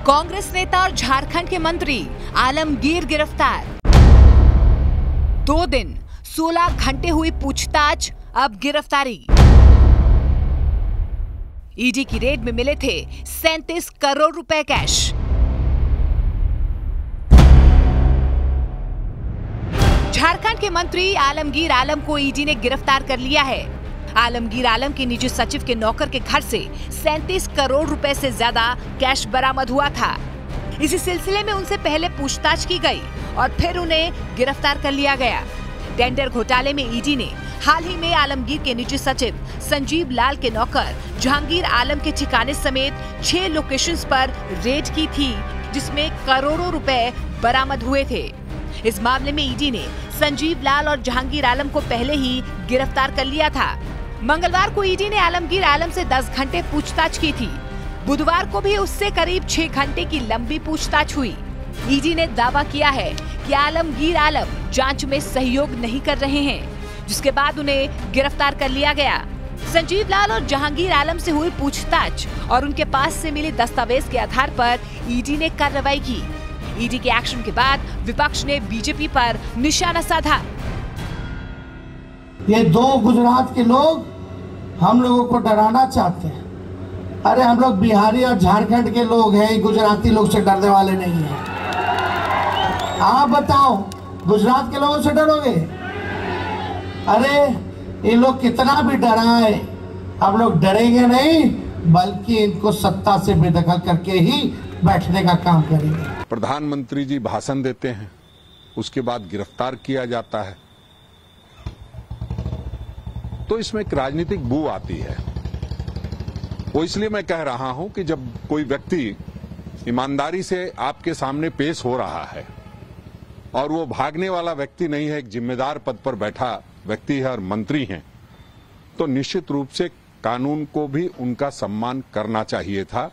कांग्रेस नेता और झारखंड के मंत्री आलमगीर गिरफ्तार। 2 दिन 16 घंटे हुई पूछताछ, अब गिरफ्तारी। ईडी की रेड में मिले थे 37 करोड़ रुपए कैश। झारखंड के मंत्री आलमगीर आलम को ईडी ने गिरफ्तार कर लिया है। आलमगीर आलम के निजी सचिव के नौकर के घर से 37 करोड़ रुपए से ज्यादा कैश बरामद हुआ था। इसी सिलसिले में उनसे पहले पूछताछ की गई और फिर उन्हें गिरफ्तार कर लिया गया। टेंडर घोटाले में ईडी ने हाल ही में आलमगीर के निजी सचिव संजीव लाल के नौकर जहांगीर आलम के ठिकाने समेत 6 लोकेशंस पर रेड की थी, जिसमें करोड़ों रुपए बरामद हुए थे। इस मामले में ईडी ने संजीव लाल और जहांगीर आलम को पहले ही गिरफ्तार कर लिया था। मंगलवार को ईडी ने आलमगीर आलम से 10 घंटे पूछताछ की थी। बुधवार को भी उससे करीब 6 घंटे की लंबी पूछताछ हुई। ईडी ने दावा किया है कि आलमगीर आलम जांच में सहयोग नहीं कर रहे हैं, जिसके बाद उन्हें गिरफ्तार कर लिया गया। संजीव लाल और जहांगीर आलम से हुई पूछताछ और उनके पास से मिले दस्तावेज के आधार पर ईडी ने कार्रवाई की। ईडी के एक्शन के बाद विपक्ष ने बीजेपी पर निशाना साधा। ये 2 गुजरात के लोग हम लोगों को डराना चाहते हैं। अरे हम लोग बिहारी और झारखंड के लोग हैं, गुजराती लोग से डरने वाले नहीं हैं। आप बताओ, गुजरात के लोगों से डरोगे? अरे ये लोग कितना भी डराए, हम लोग डरेंगे नहीं, बल्कि इनको सत्ता से बेदखल करके ही बैठने का काम करेंगे। प्रधानमंत्री जी भाषण देते हैं, उसके बाद गिरफ्तार किया जाता है, तो इसमें एक राजनीतिक बू आती है। वो इसलिए मैं कह रहा हूं कि जब कोई व्यक्ति ईमानदारी से आपके सामने पेश हो रहा है और वो भागने वाला व्यक्ति नहीं है, एक जिम्मेदार पद पर बैठा व्यक्ति है और मंत्री हैं, तो निश्चित रूप से कानून को भी उनका सम्मान करना चाहिए था।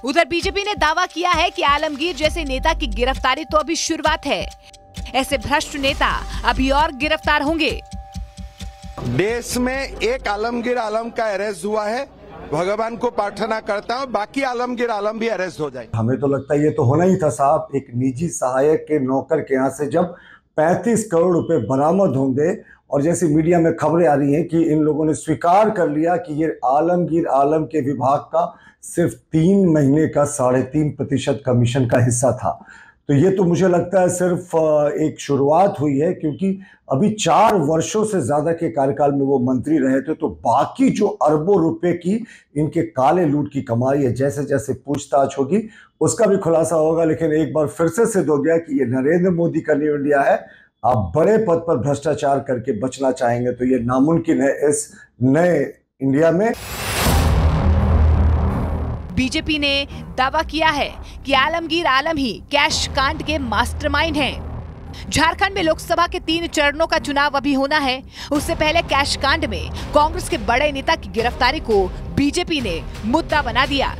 उधर बीजेपी ने दावा किया है कि आलमगीर जैसे नेता की गिरफ्तारी तो अभी शुरुआत है। ऐसे भ्रष्ट नेता अभी और गिरफ्तार होंगे। देश में एक आलमगीर आलम का अरेस्ट हुआ है। भगवान को प्रार्थना करता हूँ बाकी आलमगीर आलम भी अरेस्ट हो जाए। हमें तो लगता है ये तो होना ही था साहब। एक निजी सहायक के नौकर के यहाँ से जब 35 करोड़ रुपए बरामद होंगे और जैसे मीडिया में खबरें आ रही हैं कि इन लोगों ने स्वीकार कर लिया कि ये आलमगीर आलम के विभाग का सिर्फ 3 महीने का 3.5% कमीशन का हिस्सा था, तो ये तो मुझे लगता है सिर्फ एक शुरुआत हुई है, क्योंकि अभी 4 वर्षों से ज्यादा के कार्यकाल में वो मंत्री रहे थे। तो बाकी जो अरबों रुपए की इनके काले लूट की कमाई है, जैसे जैसे पूछताछ होगी उसका भी खुलासा होगा। लेकिन एक बार फिर से सिद्ध हो गया कि ये नरेंद्र मोदी का न्यू इंडिया है। आप बड़े पद पर भ्रष्टाचार करके बचना चाहेंगे तो ये नामुमकिन है इस नए इंडिया में। बीजेपी ने दावा किया है कि आलमगीर आलम ही कैश कांड के मास्टरमाइंड हैं। झारखंड में लोकसभा के 3 चरणों का चुनाव अभी होना है। उससे पहले कैश कांड में कांग्रेस के बड़े नेता की गिरफ्तारी को बीजेपी ने मुद्दा बना दिया।